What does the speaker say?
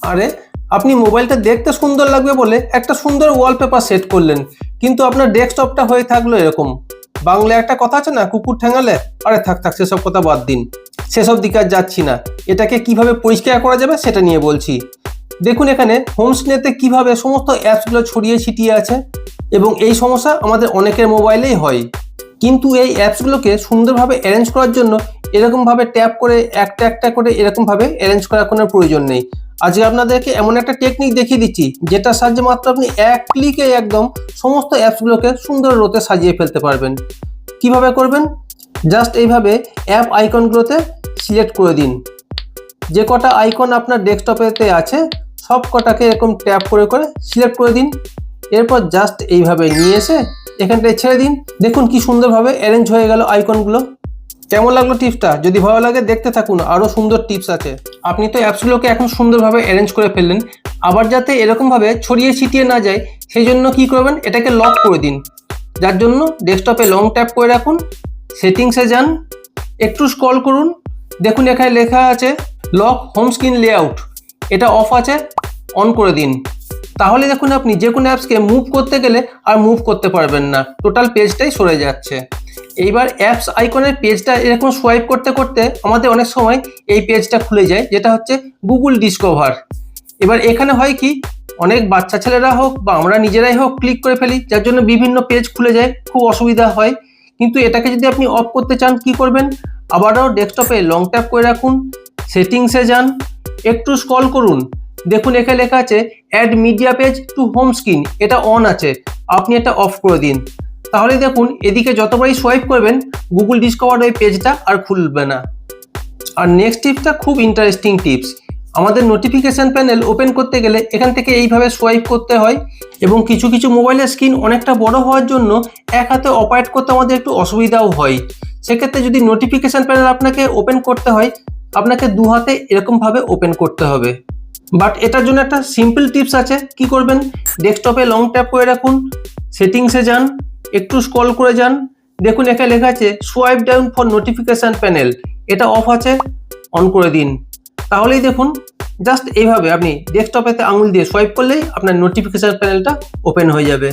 আরে, আপনি মোবাইলটা দেখতে সুন্দর লাগবে বলে একটা সুন্দর ওয়ালপেপার সেট করলেন, কিন্তু আপনার ডেস্কটপটা হয়ে থাকলো এরকম। বাংলায় একটা কথা আছে না, কুকুর ঠ্যাঙালে। আরে থাক থাক, সেসব কথা বাদ দিন, সেসব দিকে আর যাচ্ছি না। এটাকে কিভাবে পরিষ্কার করা যাবে সেটা নিয়ে বলছি। দেখুন এখানে হোম স্ক্রিনেতে কিভাবে সমস্ত অ্যাপসগুলো ছড়িয়ে ছিটিয়ে আছে, এবং এই সমস্যা আমাদের অনেকের মোবাইলেই হয়। কিন্তু এই অ্যাপসগুলোকে সুন্দরভাবে অ্যারেঞ্জ করার জন্য এরকমভাবে ট্যাপ করে একটা একটা করে এরকমভাবে অ্যারেঞ্জ করার কোনো প্রয়োজন নেই। আজকে আপনাদেরকে এমন একটা টেকনিক দেখিয়ে দিচ্ছি, যেটার সাহায্যে মাত্র আপনি এক ক্লিকে একদম সমস্ত অ্যাপসগুলোকে সুন্দর রোতে সাজিয়ে ফেলতে পারবেন। কিভাবে করবেন? জাস্ট এইভাবে অ্যাপ আইকনগুলোতে সিলেক্ট করে দিন। যে কটা আইকন আপনার ডেস্কটপেতে আছে সব কটাকে এরকম ট্যাপ করে করে সিলেক্ট করে দিন। এরপর জাস্ট এইভাবে নিয়ে এসে এখানটায় ছেড়ে দিন। দেখুন কি সুন্দরভাবে অ্যারেঞ্জ হয়ে গেল আইকনগুলো। কেমন লাগলো টিপসটা? যদি ভালো লাগে দেখতে থাকুন, আরও সুন্দর টিপস আছে। আপনি তো অ্যাপসগুলোকে এখন সুন্দরভাবে অ্যারেঞ্জ করে ফেললেন, আবার যাতে এরকমভাবে ছড়িয়ে ছিটিয়ে না যায় সেই জন্য কী করবেন, এটাকে লক করে দিন। যার জন্য ডেস্কটপে লং ট্যাপ করে রাখুন, সেটিংসে যান, একটু স্ক্রল করুন, দেখুন এখানে লেখা আছে লক হোম স্ক্রিন লেআউট। এটা অফ আছে, অন করে দিন। তাহলে দেখুন আপনি যে কোনো অ্যাপসকে মুভ করতে গেলে আর মুভ করতে পারবেন না, টোটাল পেজটাই সরে যাচ্ছে। এইবার অ্যাপস আইকনের পেজটা এরকম সোয়াইপ করতে করতে আমাদের অনেক সময় এই পেজটা খুলে যায়, যেটা হচ্ছে গুগল ডিসকভার। এবার এখানে হয় কি, অনেক বাচ্চা ছেলেরা হোক বা আমরা নিজেরাই হোক ক্লিক করে ফেলি, যার জন্য বিভিন্ন পেজ খুলে যায়, খুব অসুবিধা হয়। কিন্তু এটাকে যদি আপনি অফ করতে চান কি করবেন, আবারও ডেস্কটপে লং ট্যাপ করে রাখুন, সেটিংসে যান, একটু স্ক্রল করুন, দেখুন এখানে লেখা আছে add media page to home screen. এটা অন আছে, আপনি এটা অফ করে দিন। তাহলে দেখুন এদিকে যতবারই সোয়াইপ করবেন গুগল ডিসকভার ওই পেজটা আর খুলবে না। আর নেক্সট টিপসটা খুব ইন্টারেস্টিং টিপস। আমাদের নোটিফিকেশান প্যানেল ওপেন করতে গেলে এখান থেকে এইভাবে সোয়াইপ করতে হয়, এবং কিছু কিছু মোবাইলের স্ক্রিন অনেকটা বড় হওয়ার জন্য এক হাতে অপারেট করতে আমাদের একটু অসুবিধাও হয়। সেক্ষেত্রে যদি নোটিফিকেশান প্যানেল আপনাকে ওপেন করতে হয়, আপনাকে দু হাতে এরকমভাবে ওপেন করতে হবে। বাট এটার জন্য একটা সিম্পল টিপস আছে। কি করবেন, ডেস্কটপে লং ট্যাপ করে রাখুন, সেটিংসে যান, একটু স্ক্রল করে যান, দেখুন এখানে লেখা আছে swipe down for notification panel. এটা অফ আছে, অন করে দিন। তাহলেই দেখুন জাস্ট এইভাবে আপনি ডেস্কটপেতে আঙুল দিয়ে সোয়াইপ করলেই আপনার নোটিফিকেশান প্যানেলটা ওপেন হয়ে যাবে।